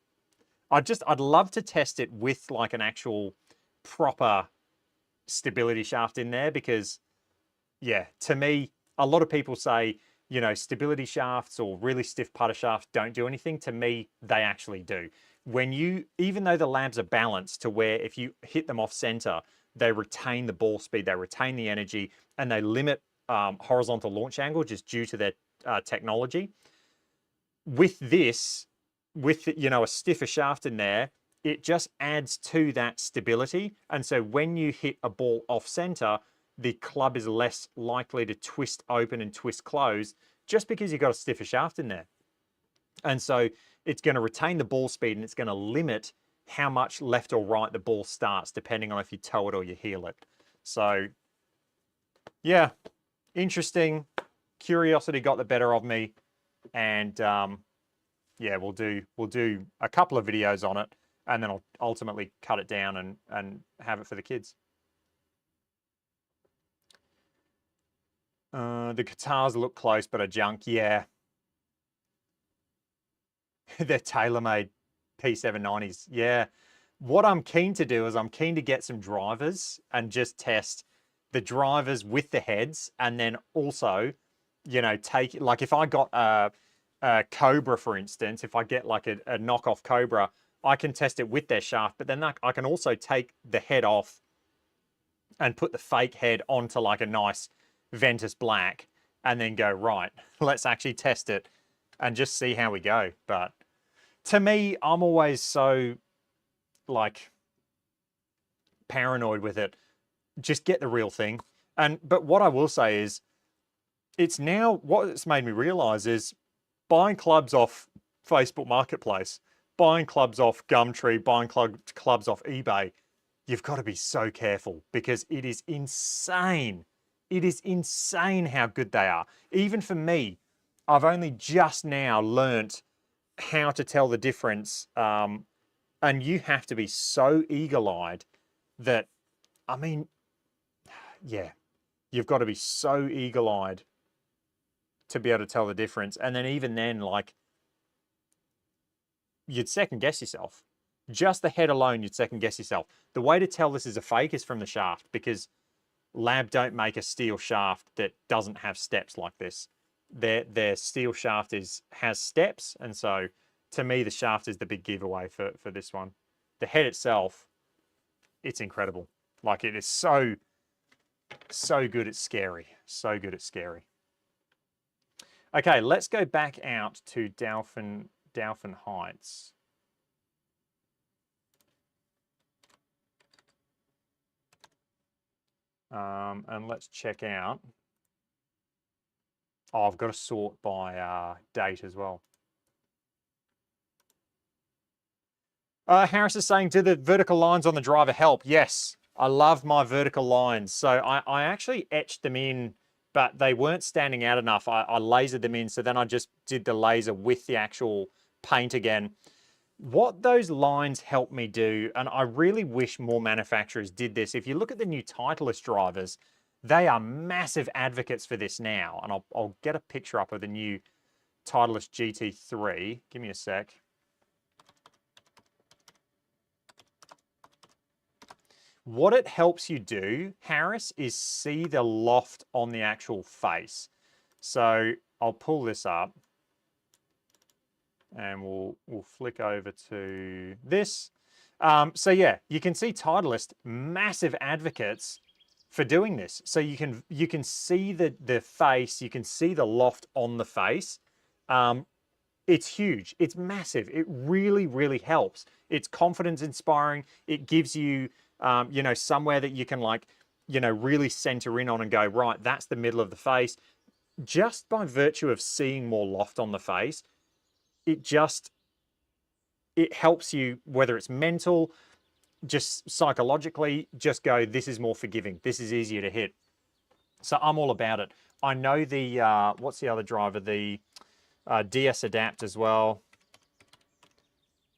I'd love to test it with like an actual proper stability shaft in there, because yeah, to me, a lot of people say, you know, stability shafts or really stiff putter shafts don't do anything. To me, they actually do. When you, even though the labs are balanced to where if you hit them off center, they retain the ball speed, they retain the energy, and they limit horizontal launch angle just due to their technology. With this, with, you know, a stiffer shaft in there, it just adds to that stability. And so when you hit a ball off center, the club is less likely to twist open and twist close just because you've got a stiffer shaft in there. And so it's going to retain the ball speed, and it's going to limit how much left or right the ball starts, depending on if you toe it or you heel it. So yeah, interesting. Curiosity got the better of me, and yeah, we'll do a couple of videos on it, and then I'll ultimately cut it down and have it for the kids. The guitars look close, but are junk. Yeah. They're TaylorMade P790s. Yeah. What I'm keen to do is I'm keen to get some drivers and just test the drivers with the heads, and then also, you know, take, like if I got a Cobra, for instance, if I get like a knockoff Cobra, I can test it with their shaft, but then I can also take the head off and put the fake head onto like a nice Ventus Black, and then go, right, let's actually test it and just see how we go. But to me, I'm always so like paranoid with it. Just get the real thing. But what I will say is, it's now, what it's made me realize is, buying clubs off Facebook Marketplace, buying clubs off Gumtree, buying clubs off eBay, you've got to be so careful, because it is insane. It is insane how good they are. Even for me, I've only just now learnt how to tell the difference. And you have to be so eagle-eyed that, I mean, yeah, you've got to be so eagle-eyed to be able to tell the difference. And then even then, like, you'd second guess yourself. Just the head alone, you'd second guess yourself. The way to tell this is a fake is from the shaft, because Lab don't make a steel shaft that doesn't have steps like this. Their steel shaft has steps, and so to me the shaft is the big giveaway for this one. The head itself, it's incredible. Like, it is so good it's scary. So good it's scary. Okay, let's go back out to Dauphin Heights. And let's check out. Oh, I've got to sort by date as well. Harris is saying, do the vertical lines on the driver help? Yes, I love my vertical lines. So I actually etched them in, but they weren't standing out enough. I lasered them in, so then I just did the laser with the actual paint again. What those lines help me do, and I really wish more manufacturers did this. If you look at the new Titleist drivers, they are massive advocates for this now. And I'll get a picture up of the new Titleist GT3. Give me a sec. What it helps you do, Harris, is see the loft on the actual face. So I'll pull this up and we'll flick over to this. So yeah, you can see Titleist, massive advocates for doing this. So you can see the face, you can see the loft on the face. It's huge. It's massive. It really, really helps. It's confidence inspiring. It gives you, you know, somewhere that you can like, you know, really center in on and go, right, that's the middle of the face. Just by virtue of seeing more loft on the face, it helps you, whether it's mental, just psychologically, just go, this is more forgiving. This is easier to hit. So I'm all about it. I know the, what's the other driver? The DS Adapt as well.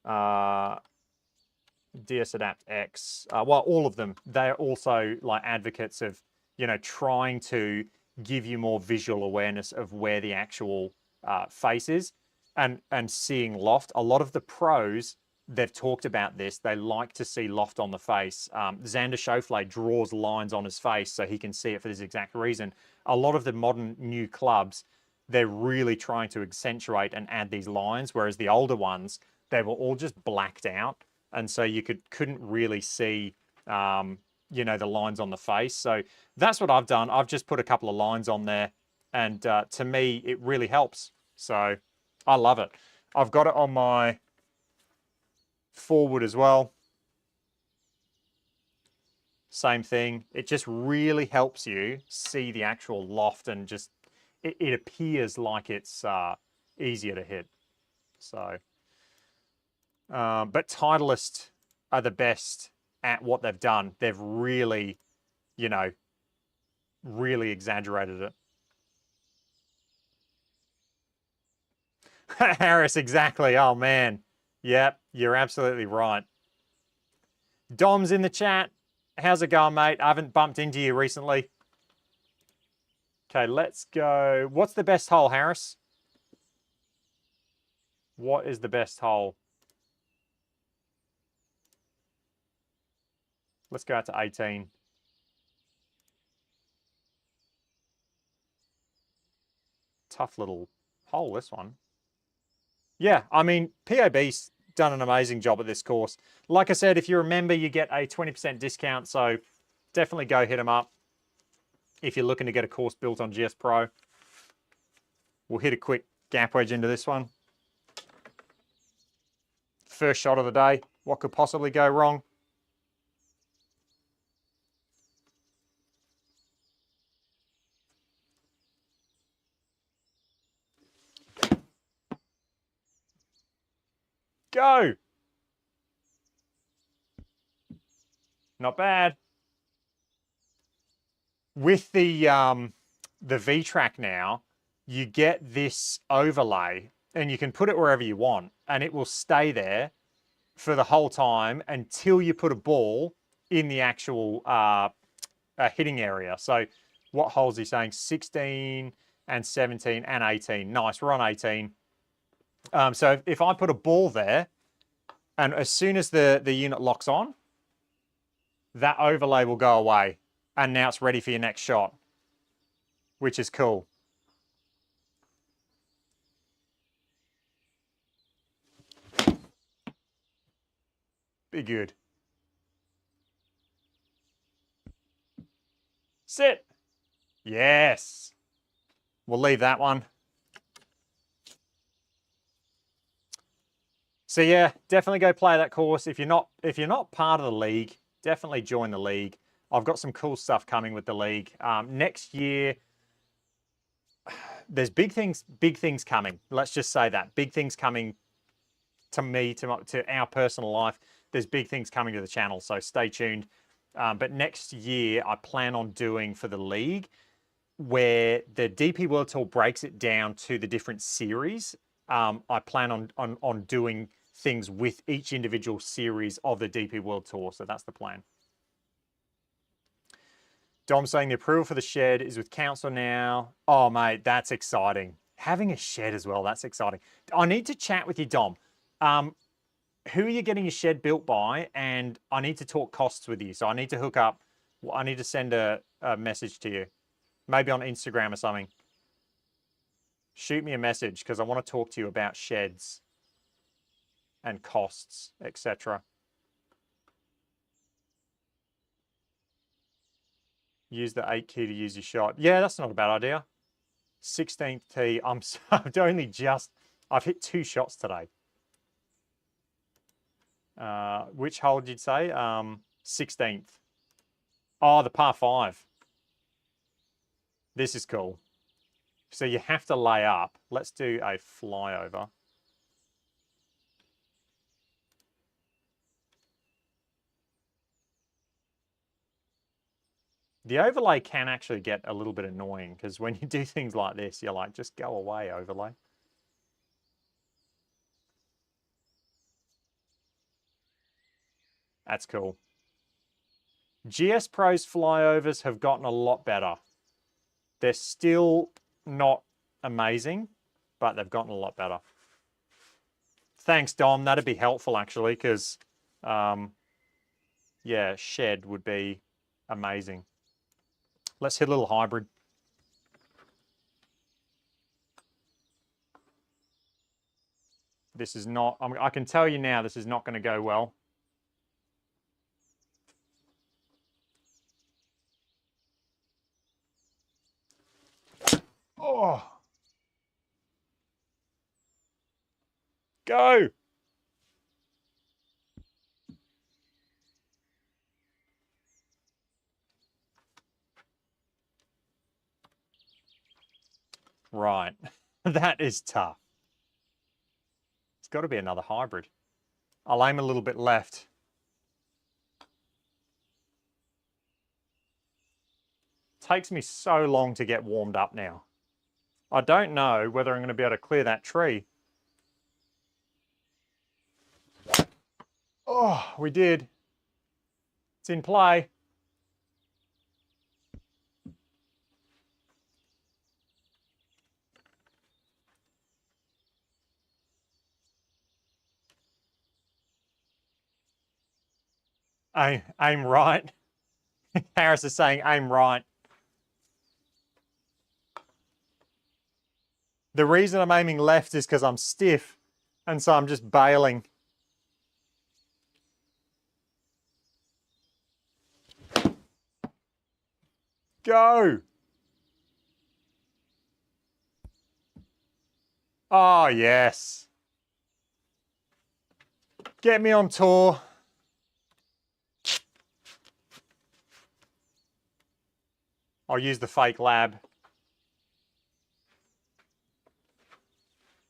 DS Adapt X. Well, all of them. They're also like advocates of, you know, trying to give you more visual awareness of where the actual face is and seeing loft. A lot of the pros, they've talked about this. They like to see loft on the face. Xander Schauffele draws lines on his face so he can see it for this exact reason. A lot of the modern new clubs, they're really trying to accentuate and add these lines, whereas the older ones, they were all just blacked out. And so you couldn't really see, you know, the lines on the face. So that's what I've done. I've just put a couple of lines on there. And to me, it really helps. So I love it. I've got it on my forward as well. Same thing. It just really helps you see the actual loft and just, it appears like it's easier to hit. So, but Titleist are the best at what they've done. They've really, you know, really exaggerated it. Harris, exactly. Oh, man. Yep, you're absolutely right. Dom's in the chat. How's it going, mate? I haven't bumped into you recently. Okay, let's go. What's the best hole, Harris? What is the best hole? Let's go out to 18. Tough little hole, this one. Yeah, I mean, POB's done an amazing job at this course. Like I said, if you remember, you get a 20% discount, so definitely go hit them up if you're looking to get a course built on GS Pro. We'll hit a quick gap wedge into this one. First shot of the day. What could possibly go wrong? Go! Not bad. With the VTRA now, you get this overlay and you can put it wherever you want and it will stay there for the whole time until you put a ball in the actual hitting area. So what holes are you saying? 16 and 17 and 18. Nice, we're on 18. So if I put a ball there, and as soon as the unit locks on, that overlay will go away. And now it's ready for your next shot, which is cool. Be good. Sit. Yes. We'll leave that one. So yeah, definitely go play that course. If you're not part of the league, definitely join the league. I've got some cool stuff coming with the league. Next year, there's big things coming. Let's just say that. Big things coming to me, to our personal life. There's big things coming to the channel, so stay tuned. But next year, I plan on doing for the league, where the DP World Tour breaks it down to the different series. I plan on doing things with each individual series of the DP World Tour. So that's the plan. Dom saying the approval for the shed is with council now. Oh, mate, that's exciting. Having a shed as well, that's exciting. I need to chat with you, Dom. who are you getting your shed built by? And I need to talk costs with you. So I need to hook up. I need to send a message to you, maybe on Instagram or something. Shoot me a message because I want to talk to you about sheds and costs, etc. Use the 8 key to use your shot. Yeah, that's not a bad idea. 16th tee. I've only just, I've hit 2 shots today. Which hole did you say? 16th. Oh, the par 5. This is cool. So you have to lay up. Let's do a flyover. The overlay can actually get a little bit annoying because when you do things like this, you're like, just go away, overlay. That's cool. GS Pro's flyovers have gotten a lot better. They're still not amazing, but they've gotten a lot better. Thanks, Dom. That'd be helpful, actually, because, yeah, shed would be amazing. Let's hit a little hybrid. This is not, I can tell you now, this is not going to go well. Oh. Go. Right. That is tough. It's got to be another hybrid. I'll aim a little bit left. Takes me so long to get warmed up now. I don't know whether I'm going to be able to clear that tree. Oh, we did. It's in play. Aim right. Harris is saying aim right. The reason I'm aiming left is because I'm stiff, and so I'm just bailing. Go! Oh, yes. Get me on tour. I'll use the fake lab.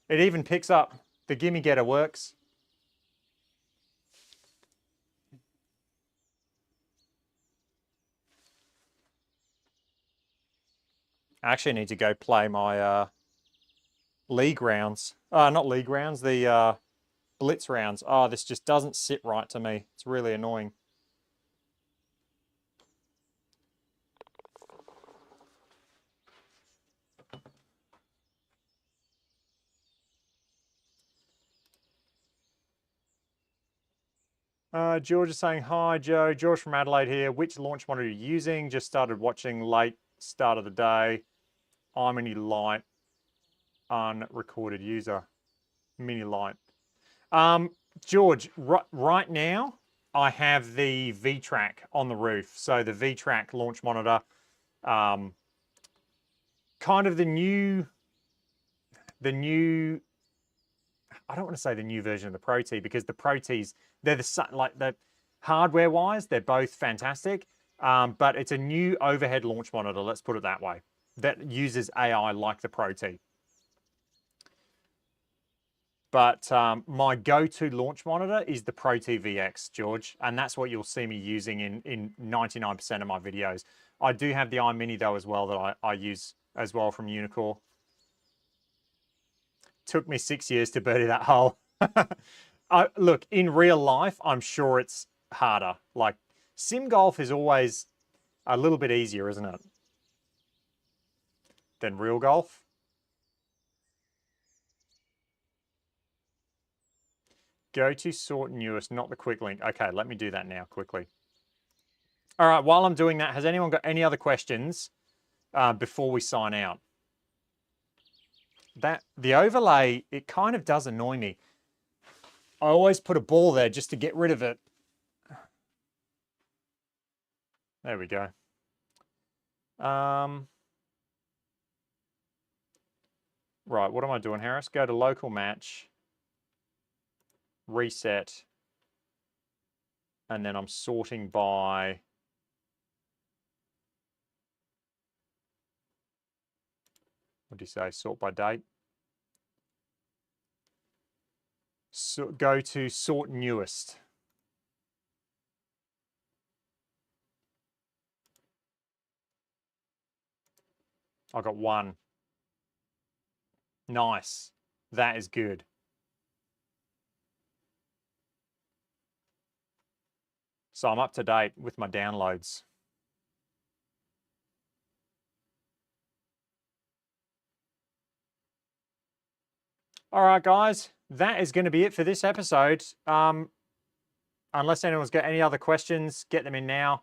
It even picks up. The gimme getter works. I actually need to go play my league rounds. Not league rounds, the blitz rounds. Oh, this just doesn't sit right to me. It's really annoying. George is saying, hi, Joe. George from Adelaide here. Which launch monitor are you using? Just started watching late start of the day. I'm Mini Light, unrecorded user. Mini Light. George, right now, I have the VTRA on the roof. So the VTRA launch monitor, kind of the new, I don't want to say the new version of the ProT because the ProTs, they're the hardware wise, they're both fantastic. But it's a new overhead launch monitor, let's put it that way, that uses AI like the ProT. But my go-to launch monitor is the ProT VX, George, and that's what you'll see me using in 99% of my videos. I do have the iMini though as well that I use as well from Unicore. Took me 6 years to birdie that hole. Look, in real life, I'm sure it's harder. Like, sim golf is always a little bit easier, isn't it, than real golf? Go to sort newest, not the quick link. Okay, let me do that now quickly. All right, while I'm doing that, has anyone got any other questions before we sign out? The overlay, it kind of does annoy me. I always put a ball there just to get rid of it. There we go. Right, what am I doing, Harris? Go to local match, reset, and then I'm sorting by... What do you say? Sort by date. So go to sort newest. I got one. Nice. That is good. So I'm up to date with my downloads. All right, guys, that is going to be it for this episode. Unless anyone's got any other questions, get them in now.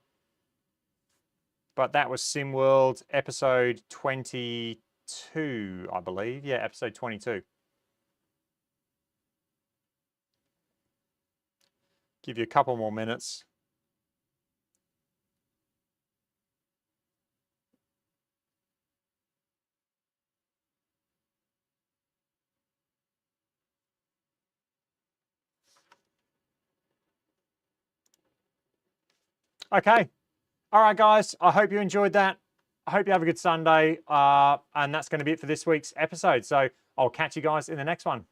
But that was SimWorld episode 22, I believe. Yeah, episode 22. Give you a couple more minutes. Okay. All right, guys. I hope you enjoyed that. I hope you have a good Sunday. And that's going to be it for this week's episode. So I'll catch you guys in the next one.